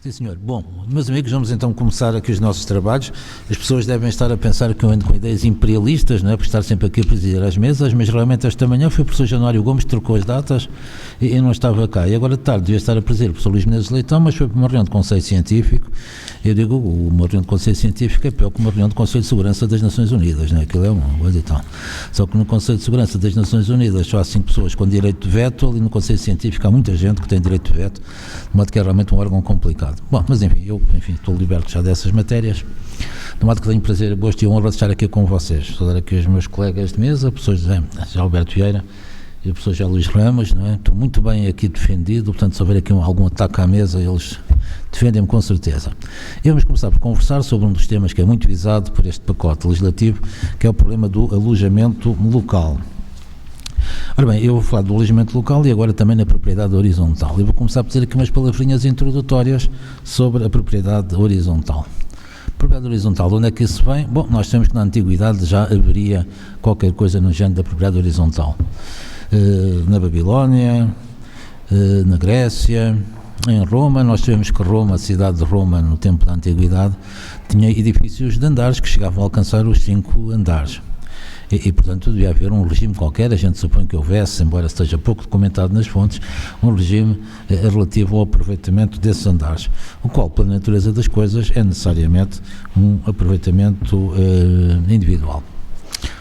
Sim, senhor. Bom, meus amigos, vamos então começar aqui os nossos trabalhos. As pessoas devem estar a pensar que eu ando com ideias imperialistas, não é? Por estar sempre aqui a presidir as mesas, mas realmente esta manhã foi o professor Januário Gomes que trocou as datas e eu não estava cá. E agora de tarde devia estar a presidir o professor Luís Menezes Leitão, mas foi para uma reunião de Conselho Científico. Eu digo, uma reunião de Conselho Científico é pior que uma reunião de Conselho de Segurança das Nações Unidas, não é? Aquilo é uma coisa e tal. Só que no Conselho de Segurança das Nações Unidas só há 5 pessoas com direito de veto, ali no Conselho Científico há muita gente que tem direito de veto, de modo que é realmente um órgão complicado. Bom, mas enfim, eu estou liberto já dessas matérias, de modo que tenho prazer, gosto e honra de estar aqui com vocês. Saudar aqui os meus colegas de mesa, o professor José Alberto Vieira e o professor José Luís Ramos, não é? Estou muito bem aqui defendido, portanto, se houver aqui algum ataque à mesa, eles defendem-me com certeza. E vamos começar por conversar sobre um dos temas que é muito visado por este pacote legislativo, que é o problema do alojamento local. Ora bem, eu vou falar do alojamento local e agora também na propriedade horizontal. Eu vou começar por dizer aqui umas palavrinhas introdutórias sobre a propriedade horizontal. Propriedade horizontal, onde é que isso vem? Bom, nós sabemos que na antiguidade já haveria qualquer coisa no género da propriedade horizontal. Na Babilónia, na Grécia, em Roma. Nós sabemos que Roma, a cidade de Roma, no tempo da antiguidade, tinha edifícios de andares que chegavam a alcançar os 5 andares. E, portanto, devia haver um regime qualquer, a gente supõe que houvesse, embora esteja pouco documentado nas fontes, um regime relativo ao aproveitamento desses andares, o qual, pela natureza das coisas, é necessariamente um aproveitamento individual.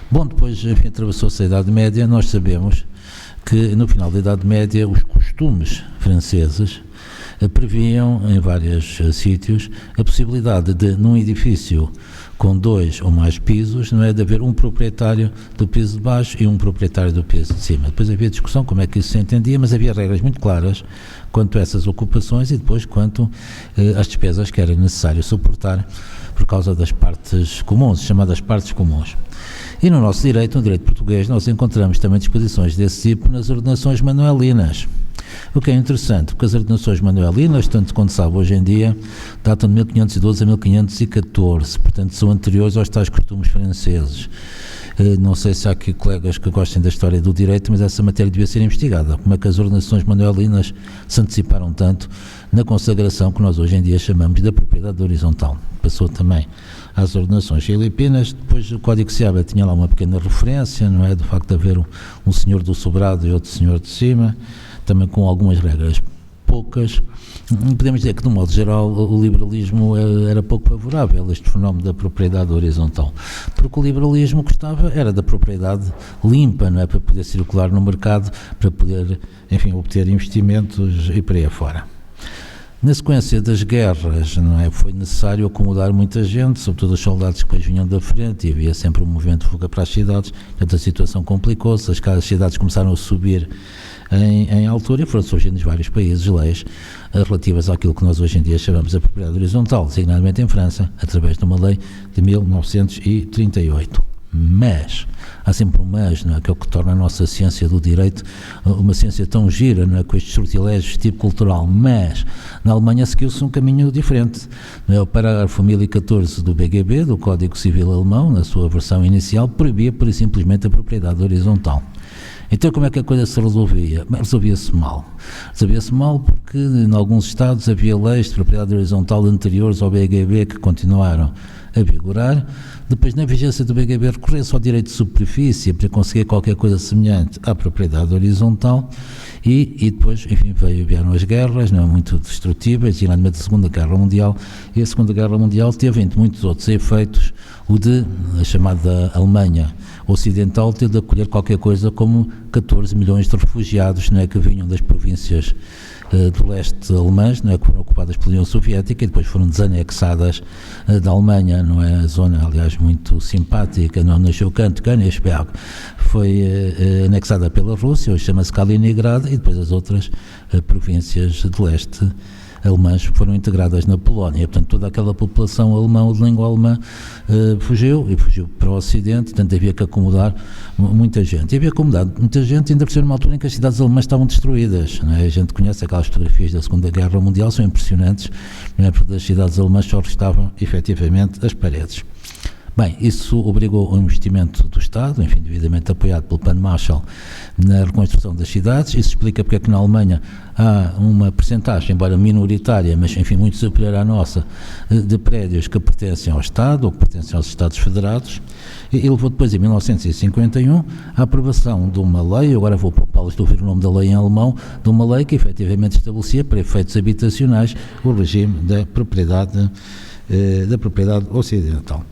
Bom, depois, enfim, atravessou-se a Idade Média, nós sabemos que no final da Idade Média os costumes franceses previam em vários sítios a possibilidade de, num edifício com 2 ou mais pisos, não é, de haver um proprietário do piso de baixo e um proprietário do piso de cima. Depois havia discussão como é que isso se entendia, mas havia regras muito claras quanto a essas ocupações e depois quanto às despesas que era necessário suportar por causa das partes comuns, chamadas partes comuns. E no nosso direito, no direito português, nós encontramos também disposições desse tipo nas ordenações manuelinas. O que é interessante, porque as ordenações manuelinas, tanto quanto sabe hoje em dia, datam de 1512 a 1514, portanto são anteriores aos tais costumes franceses. Não sei se há aqui colegas que gostem da história do direito, mas essa matéria devia ser investigada. Como é que as ordenações manuelinas se anteciparam tanto na consagração que nós hoje em dia chamamos da propriedade horizontal. Passou também às ordenações filipinas. Depois o Código Seabra tinha lá uma pequena referência, não é, do facto de haver um senhor do sobrado e outro senhor de cima, também com algumas regras poucas. Podemos dizer que, de um modo geral, o liberalismo era pouco favorável a este fenómeno da propriedade horizontal, porque o liberalismo gostava era da propriedade limpa, não é, para poder circular no mercado, para poder, enfim, obter investimentos e por aí afora. Na sequência das guerras, não é, foi necessário acomodar muita gente, sobretudo os soldados que depois vinham da frente, e havia sempre um movimento de fuga para as cidades. Portanto, a situação complicou-se, as cidades começaram a subir em altura e foram surgindo nos vários países leis relativas àquilo que nós hoje em dia chamamos de propriedade horizontal, designadamente em França, através de uma lei de 1938. Mas, há sempre um mas, não é, que é o que torna a nossa ciência do direito uma ciência tão gira, não é, com estes sortilégios de tipo cultural. Mas, na Alemanha seguiu-se um caminho diferente. Não é? O parágrafo 1014 do BGB, do Código Civil Alemão, na sua versão inicial, proibia pura e simplesmente a propriedade horizontal. Então como é que a coisa se resolvia? Bem, resolvia-se mal. Resolvia-se mal porque em alguns estados havia leis de propriedade horizontal anteriores ao BGB que continuaram a vigorar. Depois, na vigência do BGB, recorreu-se ao direito de superfície para conseguir qualquer coisa semelhante à propriedade horizontal e depois, enfim, vieram as guerras, não é, muito destrutivas, geralmente a Segunda Guerra Mundial, e a Segunda Guerra Mundial teve, entre muitos outros efeitos, o de a chamada Alemanha Ocidental ter de acolher qualquer coisa como 14 milhões de refugiados, não é, que vinham das províncias do leste alemãs, não é, que foram ocupadas pela União Soviética e depois foram desanexadas da Alemanha, não é, a zona, aliás, muito simpática, não nasceu Königsberg, foi anexada pela Rússia, hoje chama-se Kaliningrado, e depois as outras províncias de leste alemãs foram integradas na Polónia. Portanto, toda aquela população alemã ou de língua alemã fugiu para o Ocidente, portanto havia que acomodar muita gente. E havia acomodado muita gente, ainda por ser numa altura em que as cidades alemãs estavam destruídas. Não é? A gente conhece aquelas fotografias da Segunda Guerra Mundial, são impressionantes, não é? Porque das cidades alemãs só restavam efetivamente as paredes. Bem, isso obrigou ao investimento do Estado, enfim, devidamente apoiado pelo Plano Marshall, na reconstrução das cidades. Isso explica porque é que na Alemanha há uma percentagem, embora minoritária, mas enfim muito superior à nossa, de prédios que pertencem ao Estado ou que pertencem aos Estados Federados, e levou depois, em 1951, a aprovação de uma lei, agora vou poupá-los de ouvir o nome da lei em alemão, de uma lei que efetivamente estabelecia para efeitos habitacionais o regime da propriedade ocidental.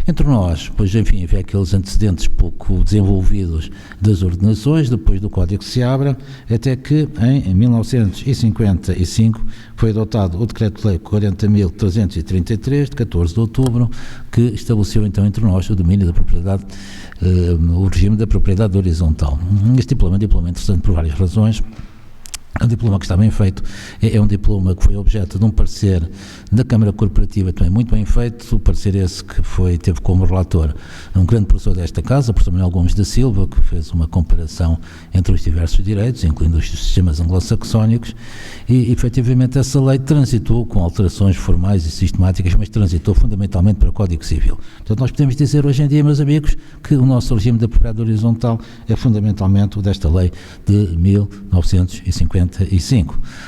Entre nós, pois enfim, havia aqueles antecedentes pouco desenvolvidos das ordenações, depois do Código de Seabra, até que em 1955 foi adotado o Decreto-Lei 40.333, de 14 de outubro, que estabeleceu então entre nós o domínio da propriedade, o regime da propriedade horizontal. Este diploma é um diploma interessante por várias razões. É um diploma que está bem feito, é um diploma que foi objeto de um parecer da Câmara Corporativa, também muito bem feito, o parecer esse que teve como relator um grande professor desta casa, o professor Manuel Gomes da Silva, que fez uma comparação entre os diversos direitos, incluindo os sistemas anglo-saxónicos, e efetivamente essa lei transitou com alterações formais e sistemáticas, mas transitou fundamentalmente para o Código Civil. Portanto, nós podemos dizer hoje em dia, meus amigos, que o nosso regime da propriedade horizontal é fundamentalmente o desta lei de 1955.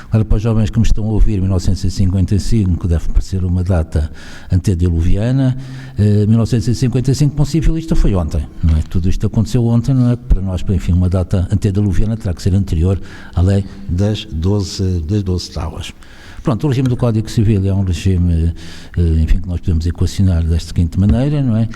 Agora, para os jovens que me estão a ouvir, 1955 deve parecer uma data antediluviana, 1955 para um civilista foi ontem, não é? Tudo isto aconteceu ontem, não é? Para nós, enfim, uma data antediluviana terá que ser anterior à lei das 12 tábuas. Pronto, o regime do Código Civil é um regime, enfim, que nós podemos equacionar desta seguinte maneira, não é?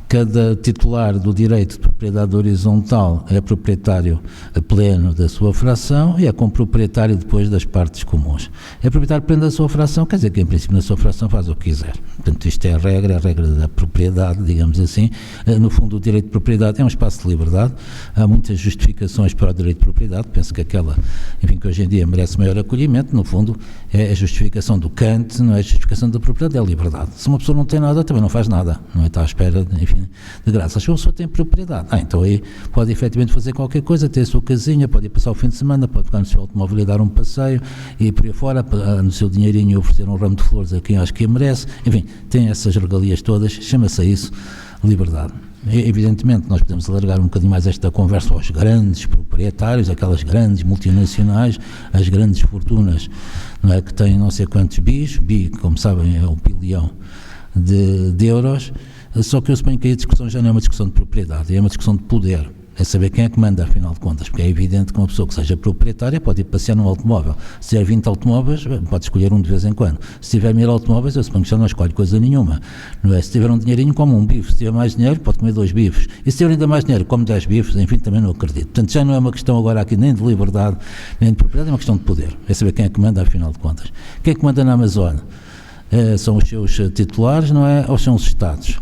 Cada titular do direito de propriedade horizontal é proprietário pleno da sua fração e é comproprietário depois das partes comuns. É proprietário pleno da sua fração, quer dizer que em princípio na sua fração faz o que quiser. Portanto, isto é a regra da propriedade, digamos assim. No fundo, o direito de propriedade é um espaço de liberdade. Há muitas justificações para o direito de propriedade. Penso que aquela, enfim, que hoje em dia merece maior acolhimento, no fundo, é a justificação do Kant, não é a justificação da propriedade, é a liberdade. Se uma pessoa não tem nada, também não faz nada, não é? Está à espera, enfim, de graça. Se uma pessoa tem propriedade, então aí pode efetivamente fazer qualquer coisa, ter a sua casinha, pode ir passar o fim de semana, pode pegar no seu automóvel e dar um passeio, e por aí fora, no seu dinheirinho oferecer um ramo de flores a quem acho que a merece, enfim, tem essas regalias todas, chama-se a isso liberdade. Evidentemente, nós podemos alargar um bocadinho mais esta conversa aos grandes proprietários, aquelas grandes multinacionais, as grandes fortunas, não é, que têm não sei quantos bi, como sabem, é um bilhão de euros. Só que eu suponho que a discussão já não é uma discussão de propriedade, é uma discussão de poder. É saber quem é que manda, afinal de contas, porque é evidente que uma pessoa que seja proprietária pode ir passear num automóvel. Se tiver 20 automóveis, pode escolher um de vez em quando. Se tiver 1000 automóveis, eu suponho que já não escolhe coisa nenhuma. Não é? Se tiver um dinheirinho, come um bife. Se tiver mais dinheiro, pode comer 2 bifes. E se tiver ainda mais dinheiro, come 10 bifes. Enfim, também não acredito. Portanto, já não é uma questão agora aqui nem de liberdade, nem de propriedade, é uma questão de poder. É saber quem é que manda, afinal de contas. Quem é que manda na Amazônia? São os seus titulares, não é? Ou são os Estados?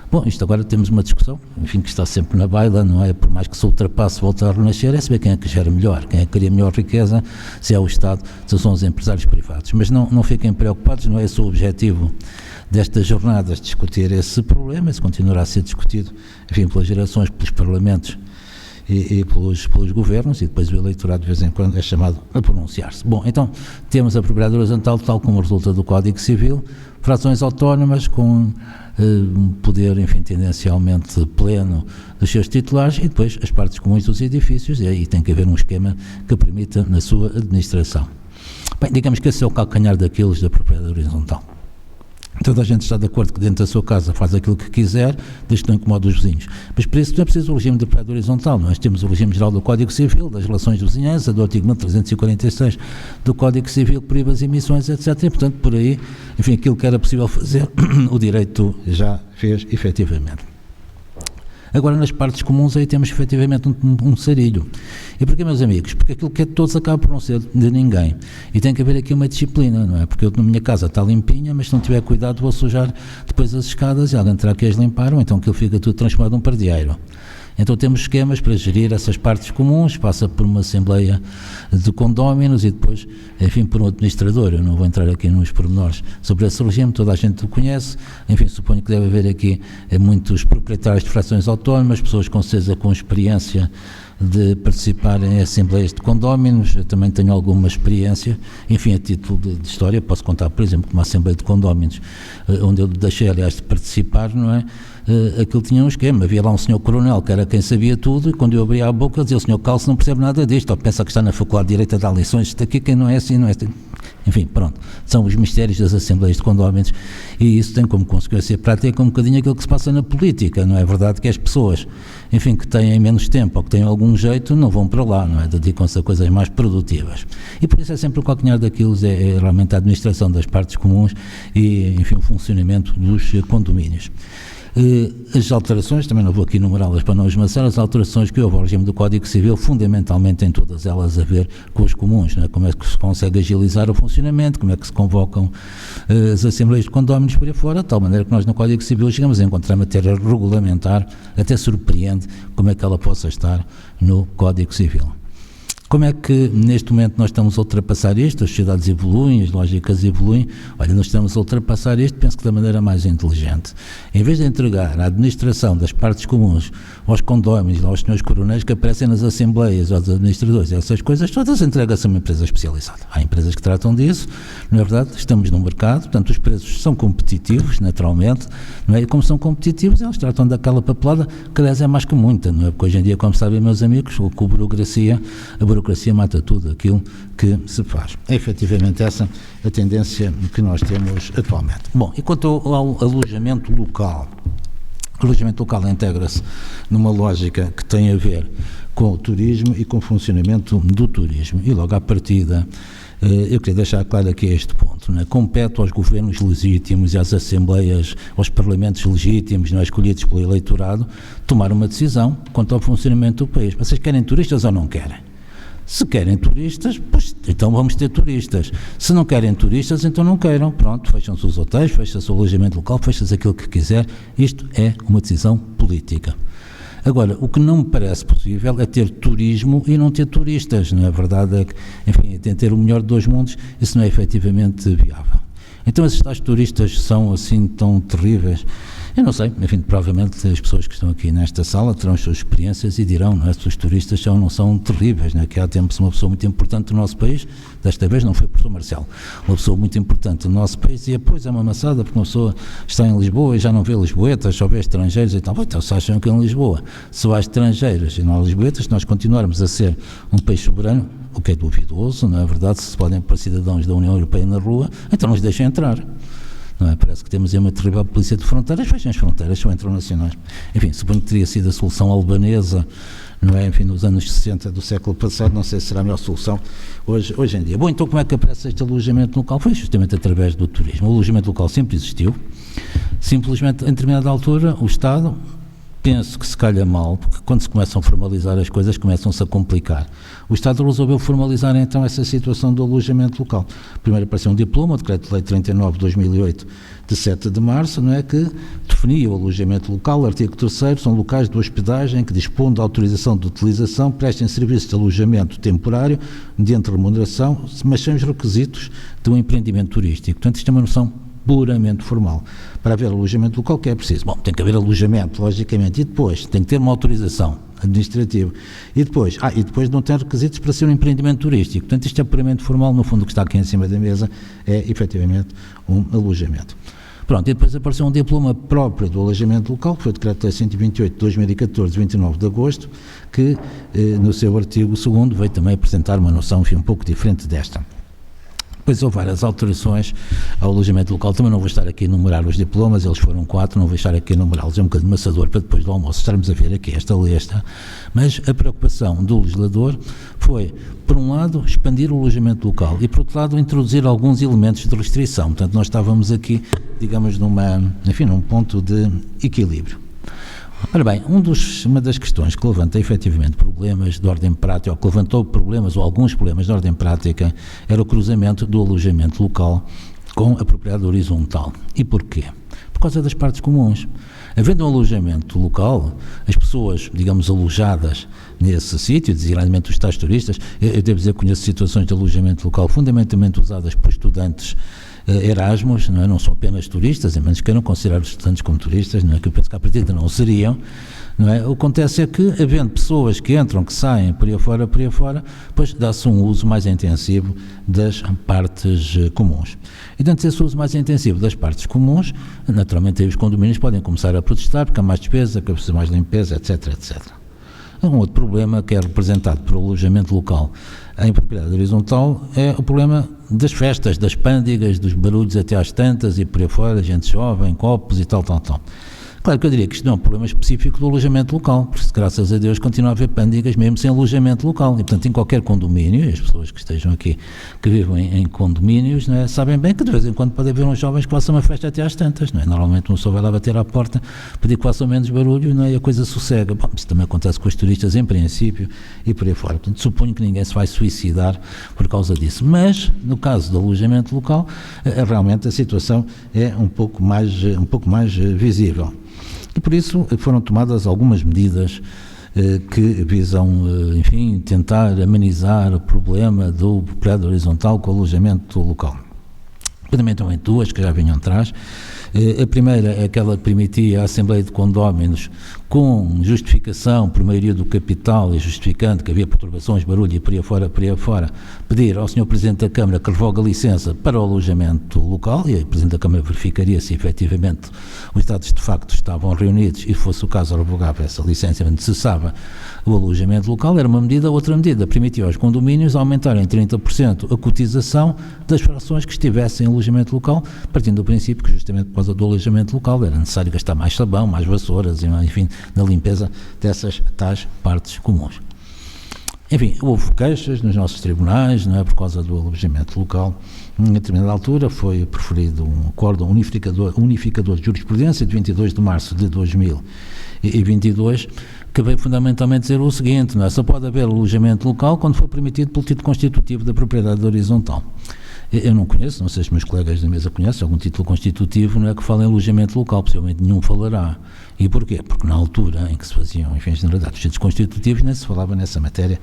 Bom, isto agora temos uma discussão, enfim, que está sempre na baila, não é? Por mais que se ultrapasse, voltar a renascer, é saber quem é que gera melhor, quem é que cria melhor riqueza, se é o Estado, se são os empresários privados. Mas não fiquem preocupados, não é esse o objetivo destas jornadas, discutir esse problema, esse continuará a ser discutido, enfim, pelas gerações, pelos parlamentos e pelos governos, e depois o eleitorado de vez em quando é chamado a pronunciar-se. Bom, então temos a propriedade horizontal tal como resulta do Código Civil, frações autónomas com um poder, enfim, tendencialmente pleno dos seus titulares, e depois as partes comuns dos edifícios, e aí tem que haver um esquema que permita na sua administração. Bem, digamos que esse é o calcanhar daqueles da propriedade horizontal. Toda a gente está de acordo que dentro da sua casa faz aquilo que quiser, desde que não incomode os vizinhos. Mas para isso não é preciso o regime de propriedade horizontal. Nós temos o regime geral do Código Civil, das relações de vizinhança, do artigo 1346 do Código Civil, que proíbe as emissões, etc. E, portanto, por aí, enfim, aquilo que era possível fazer, o direito já fez, efetivamente. Agora, nas partes comuns, aí temos efetivamente um sarilho. E porquê, meus amigos? Porque aquilo que é de todos acaba por não ser de ninguém. E tem que haver aqui uma disciplina, não é? Porque eu, na minha casa está limpinha, mas se não tiver cuidado vou sujar depois as escadas e alguém terá que as limpar, ou então aquilo fica tudo transformado num pardieiro. Então temos esquemas para gerir essas partes comuns, passa por uma assembleia de condóminos e depois, enfim, por um administrador. Eu não vou entrar aqui nos pormenores sobre esse regime, toda a gente o conhece. Enfim, suponho que deve haver aqui muitos proprietários de frações autónomas, pessoas com certeza com experiência de participar em assembleias de condóminos. Eu também tenho alguma experiência, enfim, a título de história, posso contar, por exemplo, uma assembleia de condóminos, onde eu deixei, aliás, de participar, não é? aquilo tinha um esquema. Havia lá um senhor coronel que era quem sabia tudo, e quando eu abria a boca dizia: o senhor Calço não percebe nada disto, ou pensa que está na Faculdade de Direito a dar lições, isto aqui quem não é assim, não é assim. Enfim, pronto, são os mistérios das Assembleias de Condóminos, e isso tem como consequência prática um bocadinho aquilo que se passa na política. Não é verdade que as pessoas, enfim, que têm menos tempo ou que têm algum jeito, não vão para lá, não é? Dedicam-se a coisas mais produtivas. E por isso é sempre o calcanhar daquilo, é realmente a administração das partes comuns e, enfim, o funcionamento dos condomínios. As alterações, também não vou aqui enumerá-las para não esmaçar, as alterações que houve ao regime do Código Civil, fundamentalmente têm todas elas a ver com os comuns, não é? Como é que se consegue agilizar o funcionamento, como é que se convocam as Assembleias de Condóminos por aí fora, de tal maneira que nós no Código Civil chegamos a encontrar matéria regulamentar, até surpreende como é que ela possa estar no Código Civil. Como é que neste momento nós estamos a ultrapassar isto? As sociedades evoluem, as lógicas evoluem. Olha, nós estamos a ultrapassar isto, penso que da maneira mais inteligente. Em vez de entregar a administração das partes comuns aos condóminos, aos senhores coronéis que aparecem nas assembleias, aos administradores, essas coisas todas, entrega-se a uma empresa especializada. Há empresas que tratam disso, não é verdade? Estamos no mercado, portanto os preços são competitivos, naturalmente, não é? E como são competitivos, eles tratam daquela papelada, que aliás é mais que muita, não é? Porque hoje em dia, como sabem meus amigos, com a burocracia mata tudo aquilo que se faz. É efetivamente essa a tendência que nós temos atualmente. Bom, e quanto ao alojamento local, o alojamento local integra-se numa lógica que tem a ver com o turismo e com o funcionamento do turismo. E logo à partida, eu queria deixar claro aqui este ponto, não é? Compete aos governos legítimos e às assembleias, aos parlamentos legítimos, não é? Escolhidos pelo eleitorado, tomar uma decisão quanto ao funcionamento do país. Vocês querem turistas ou não querem? Se querem turistas, pois, então vamos ter turistas. Se não querem turistas, então não queiram. Pronto, fecham-se os hotéis, fecha-se o alojamento local, fecha-se aquilo que quiser. Isto é uma decisão política. Agora, o que não me parece possível é ter turismo e não ter turistas. Não é verdade? É que, enfim, ter o melhor de dois mundos, isso não é efetivamente viável. Então, esses tais turistas são assim tão terríveis? Eu não sei, enfim, provavelmente as pessoas que estão aqui nesta sala terão as suas experiências e dirão, não é, se os turistas são ou não são terríveis, não é? Que há tempos uma pessoa muito importante do nosso país, desta vez não foi o professor Marcelo, uma pessoa muito importante do nosso país, dizia, pois é uma maçada, porque uma pessoa está em Lisboa e já não vê lisboetas, só vê estrangeiros e tal. Então se acham que em Lisboa só há estrangeiros e não há lisboetas, se nós continuarmos a ser um país soberano, o que é duvidoso, não é verdade? Se podem pôr cidadãos da União Europeia na rua, então nos deixem entrar. Não é? Parece que temos aí uma terrível polícia de fronteiras, fechem as fronteiras, são internacionais. Enfim, suponho que teria sido a solução albanesa, não é? Enfim, nos anos 60 do século passado, não sei se será a melhor solução hoje em dia. Bom, então como é que aparece este alojamento local? Foi justamente através do turismo. O alojamento local sempre existiu, simplesmente em determinada altura o Estado, penso que se calha mal, porque quando se começam a formalizar as coisas, começam-se a complicar. O Estado resolveu formalizar então essa situação do alojamento local. Primeiro apareceu um diploma, o Decreto-Lei 39 de 2008, de 7 de março, não é, que definia o alojamento local, artigo 3º, são locais de hospedagem que dispõem de autorização de utilização, prestem serviço de alojamento temporário, mediante remuneração, mas sem os requisitos de um empreendimento turístico. Portanto, isto é uma noção puramente formal. Para haver alojamento local, o que é preciso? Bom, tem que haver alojamento, logicamente, e depois tem que ter uma autorização administrativa. E depois não tem requisitos para ser um empreendimento turístico. Portanto, isto é puramente formal, no fundo o que está aqui em cima da mesa é, efetivamente, um alojamento. Pronto, e depois apareceu um diploma próprio do alojamento local, que foi o Decreto-Lei 128 de 2014, 29 de agosto, que, no seu artigo 2º, veio também apresentar uma noção, enfim, um pouco diferente desta. Depois houve várias alterações ao alojamento local, também não vou estar aqui a enumerar os diplomas, eles foram 4, não vou estar aqui a enumerá-los, é um bocadinho maçador para depois do almoço estarmos a ver aqui esta lista, mas a preocupação do legislador foi, por um lado, expandir o alojamento local e, por outro lado, introduzir alguns elementos de restrição. Portanto, nós estávamos aqui, digamos, num ponto de equilíbrio. Ora bem, uma das questões que levanta efetivamente problemas de ordem prática, ou que levantou problemas ou alguns problemas de ordem prática, era o cruzamento do alojamento local com a propriedade horizontal. E porquê? Por causa das partes comuns. Havendo um alojamento local, as pessoas, digamos, alojadas nesse sítio, designadamente os tais turistas, eu devo dizer que conheço situações de alojamento local fundamentalmente usadas por estudantes Erasmus, não é? Não são apenas turistas, a menos que queiram considerar os estudantes como turistas, não é? Que eu penso que à partida não seriam, não é? O que acontece é que, havendo pessoas que entram, que saem por aí fora, depois dá-se um uso mais intensivo das partes comuns. E dentro desse uso mais intensivo das partes comuns, naturalmente aí os condomínios podem começar a protestar, porque há mais despesa, que precisa mais limpeza, etc, etc. Um outro problema que é representado pelo alojamento local em propriedade horizontal é o problema das festas, das pândegas, dos barulhos até às tantas e por aí fora, gente jovem, copos e tal. Claro que eu diria que isto não é um problema específico do alojamento local, porque graças a Deus continua a haver pândegas mesmo sem alojamento local, e portanto em qualquer condomínio, e as pessoas que estejam aqui, que vivem em condomínios, não é, sabem bem que de vez em quando pode haver uns jovens que façam uma festa até às tantas, não é? Normalmente uma pessoa vai lá bater à porta, pedir que façam menos barulho, não é? E a coisa sossega. Bom, isso também acontece com os turistas em princípio e por aí fora, portanto suponho que ninguém se vai suicidar por causa disso, mas no caso do alojamento local, realmente a situação é um pouco mais visível. E por isso foram tomadas algumas medidas que visam, enfim, tentar amenizar o problema do propriedade horizontal com o alojamento local. Fundamentalmente duas que já vinham atrás. A primeira é aquela que permitia a Assembleia de Condóminos, com justificação por maioria do capital e justificando que havia perturbações, barulho e por aí fora, pedir ao Sr. Presidente da Câmara que revogue a licença para o alojamento local, e o Presidente da Câmara verificaria se efetivamente os dados de facto estavam reunidos e, fosse o caso, revogava essa licença, cessava o alojamento local. Era uma medida. Outra medida permitia aos condomínios aumentarem 30% a cotização das frações que estivessem em alojamento local, partindo do princípio que, justamente por causa do alojamento local, era necessário gastar mais sabão, mais vassouras, enfim, na limpeza dessas tais partes comuns. Enfim, houve queixas nos nossos tribunais, não é, por causa do alojamento local. Em determinada altura foi preferido um acórdão unificador de jurisprudência de 22 de março de 2022, que veio fundamentalmente dizer o seguinte, não é? Só pode haver alojamento local quando for permitido pelo título constitutivo da propriedade horizontal. Eu não conheço, não sei se meus colegas da mesa conhecem algum título constitutivo, não é, que fala em alojamento local, possivelmente nenhum falará. E porquê? Porque na altura em que se faziam, enfim, generalidade dos títulos constitutivos, nem se falava nessa matéria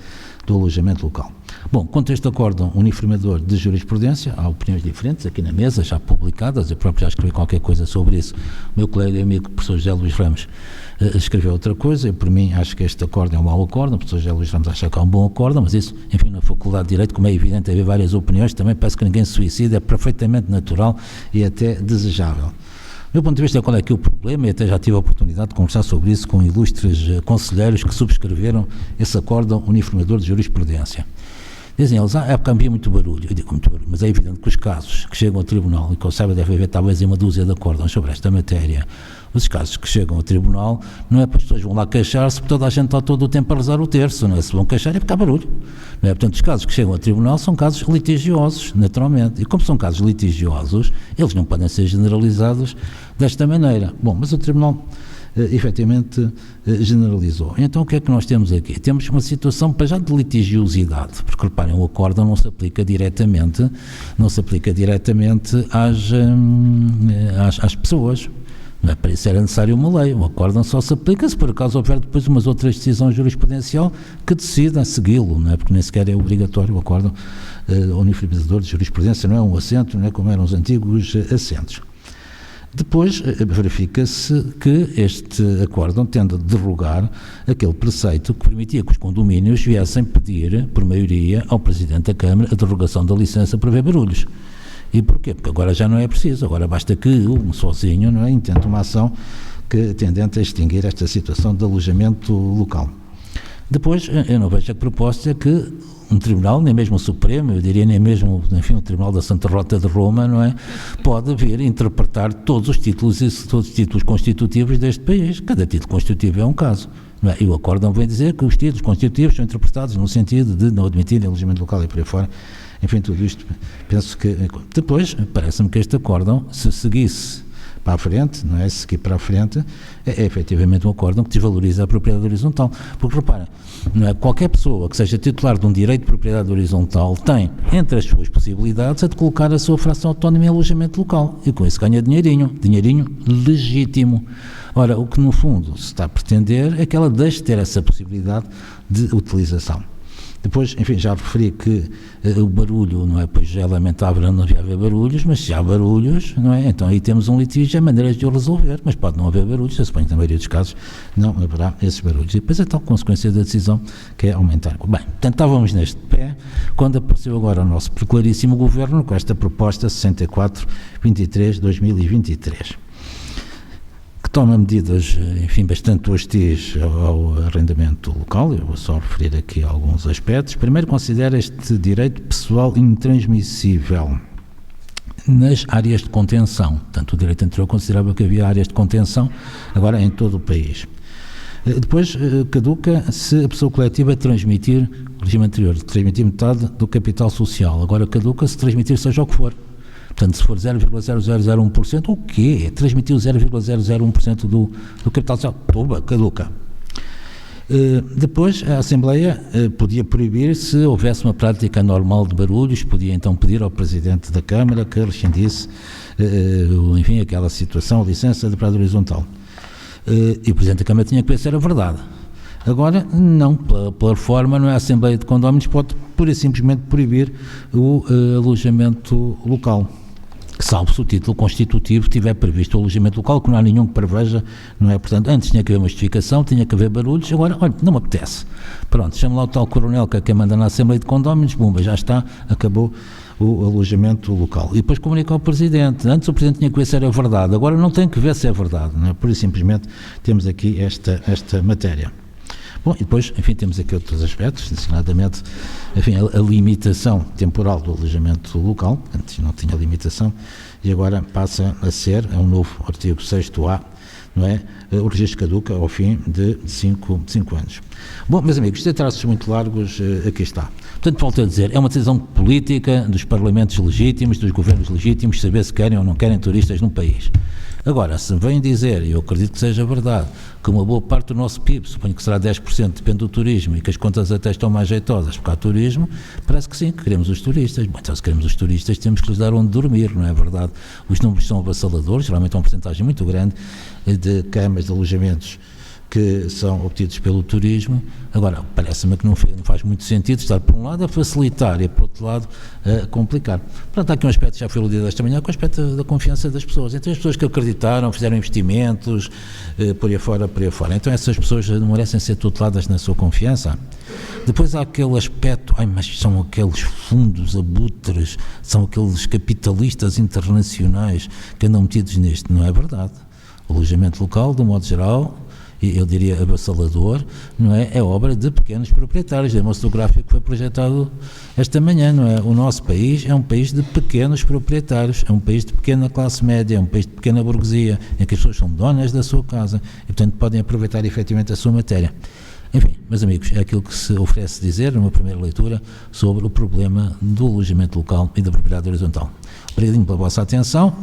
do alojamento local. Bom, quanto a este acórdão uniformador de jurisprudência, há opiniões diferentes aqui na mesa, já publicadas, eu próprio já escrevi qualquer coisa sobre isso. O meu colega e amigo, o professor José Luís Ramos, escreveu outra coisa. Eu, por mim, acho que este acórdão é um mau acórdão, o professor José Luís Ramos acha que é um bom acórdão, mas isso, enfim, na Faculdade de Direito, como é evidente, havia várias opiniões, também parece que ninguém se suicida, é perfeitamente natural e até desejável. Do meu ponto de vista, qual é aqui o problema, e até já tive a oportunidade de conversar sobre isso com ilustres conselheiros que subscreveram esse acórdão uniformador de jurisprudência. Dizem eles, porque havia muito barulho. Eu digo, muito barulho, mas é evidente que os casos que chegam ao tribunal, e que eu saiba deve haver talvez uma dúzia de acórdãos sobre esta matéria, os casos que chegam ao tribunal, não é para as pessoas vão lá queixar-se, porque toda a gente está todo o tempo a rezar o terço, não é? Se vão queixar é porque há barulho. Não é? Portanto, os casos que chegam ao tribunal são casos litigiosos, naturalmente. E como são casos litigiosos, eles não podem ser generalizados desta maneira. Bom, mas o tribunal efetivamente generalizou. Então o que é que nós temos aqui? Temos uma situação para já de litigiosidade, porque reparem, o acórdão não se aplica diretamente às pessoas. Não é? Para isso era necessário uma lei. O acórdão só se aplica se por acaso houver depois umas outras decisões jurisprudencial que decidam segui-lo, não é? Porque nem sequer é obrigatório o acórdão uniformizador de jurisprudência, não é um assento, não é como eram os antigos assentos. Depois verifica-se que este acórdão tende a derrogar aquele preceito que permitia que os condomínios viessem pedir, por maioria, ao Presidente da Câmara a derrogação da licença para ver barulhos. E porquê? Porque agora já não é preciso, agora basta que um sozinho, não é, intente uma ação tendente a extinguir esta situação de alojamento local. Depois, eu não vejo a proposta que um tribunal, nem mesmo o Supremo, eu diria nem mesmo, enfim, o Tribunal da Santa Rota de Roma, não é, pode vir interpretar todos os títulos constitutivos deste país. Cada título constitutivo é um caso. Não é? E o acórdão vem dizer que os títulos constitutivos são interpretados no sentido de não admitirem alojamento local e por aí fora. Enfim, tudo isto, penso que... Depois, parece-me que este acórdão, se seguisse para a frente, não é? Se seguir para a frente, é efetivamente um acórdão que desvaloriza a propriedade horizontal. Porque, reparem, não é? Qualquer pessoa que seja titular de um direito de propriedade horizontal tem, entre as suas possibilidades, a de colocar a sua fração autónoma em alojamento local. E com isso ganha dinheirinho legítimo. Ora, o que no fundo se está a pretender é que ela deixe de ter essa possibilidade de utilização. Depois, enfim, já referi que o barulho, não é? Pois é lamentável não haver barulhos, mas se há barulhos, não é? Então aí temos um litígio, há maneiras de o resolver, mas pode não haver barulhos, eu suponho que na maioria dos casos não haverá esses barulhos. E depois a tal consequência da decisão que é aumentar. Bem, portanto, estávamos neste pé, quando apareceu agora o nosso claríssimo governo com esta proposta 64-23-2023. Que toma medidas, enfim, bastante hostis ao arrendamento local. Eu vou só referir aqui alguns aspectos. Primeiro, considera este direito pessoal intransmissível nas áreas de contenção. Portanto, o direito anterior considerava que havia áreas de contenção, agora em todo o país. Depois, caduca se a pessoa coletiva transmitir, o regime anterior, transmitir metade do capital social. Agora caduca se transmitir seja o que for. Portanto, se for 0,0001%, o quê? Transmitiu 0,001% do capital social. Tuba, caduca. Depois, a Assembleia podia proibir se houvesse uma prática normal de barulhos, podia então pedir ao Presidente da Câmara que rescindisse, enfim, aquela situação, a licença de parada horizontal. E o Presidente da Câmara tinha que ver se era verdade. Agora, não, pela forma, não é a Assembleia de Condóminos pode pura e simplesmente proibir o alojamento local. Salvo se o título constitutivo tiver previsto o alojamento local, que não há nenhum que preveja, não é? Portanto, antes tinha que haver uma justificação, tinha que haver barulhos, agora, olha, não me apetece. Pronto, chama lá o tal coronel que é quem manda na Assembleia de Condóminos, bumba, já está, acabou o alojamento local. E depois comunica ao Presidente. Antes o Presidente tinha que ver se era verdade, agora não tem que ver se é verdade, não é? Por isso simplesmente temos aqui esta matéria. Bom, e depois, enfim, temos aqui outros aspectos, designadamente, enfim, a limitação temporal do alojamento local. Antes não tinha limitação e agora passa a ser, é um novo artigo 6º-A, não é? O registro caduca ao fim de 5 anos. Bom, meus amigos, de traços muito largos, aqui está. Portanto, volto a dizer, é uma decisão política dos parlamentos legítimos, dos governos legítimos, saber se querem ou não querem turistas no país. Agora, se me vêm dizer, e eu acredito que seja verdade, que uma boa parte do nosso PIB, suponho que será 10%, depende do turismo, e que as contas até estão mais jeitosas porque há turismo, parece que sim, que queremos os turistas. Bom, então se queremos os turistas temos que lhes dar onde dormir, não é verdade? Os números são avassaladores, geralmente é uma porcentagem muito grande de camas, de alojamentos que são obtidos pelo turismo. Agora, parece-me que não faz muito sentido estar, por um lado, a facilitar e, por outro lado, a complicar. Portanto, há aqui um aspecto que já foi aludido esta manhã, que é o aspecto da confiança das pessoas. Então, as pessoas que acreditaram, fizeram investimentos, por aí fora. Então, essas pessoas não merecem ser tuteladas na sua confiança. Depois há aquele aspecto, mas são aqueles fundos abutres, são aqueles capitalistas internacionais que andam metidos nisto. Não é verdade. O alojamento local, de um modo geral, eu diria avassalador, não é? É obra de pequenos proprietários. O demonstro gráfico que foi projetado esta manhã, não é? O nosso país é um país de pequenos proprietários, é um país de pequena classe média, é um país de pequena burguesia, em que as pessoas são donas da sua casa e, portanto, podem aproveitar efetivamente a sua matéria. Enfim, meus amigos, é aquilo que se oferece dizer numa primeira leitura sobre o problema do alojamento local e da propriedade horizontal. Obrigado pela vossa atenção.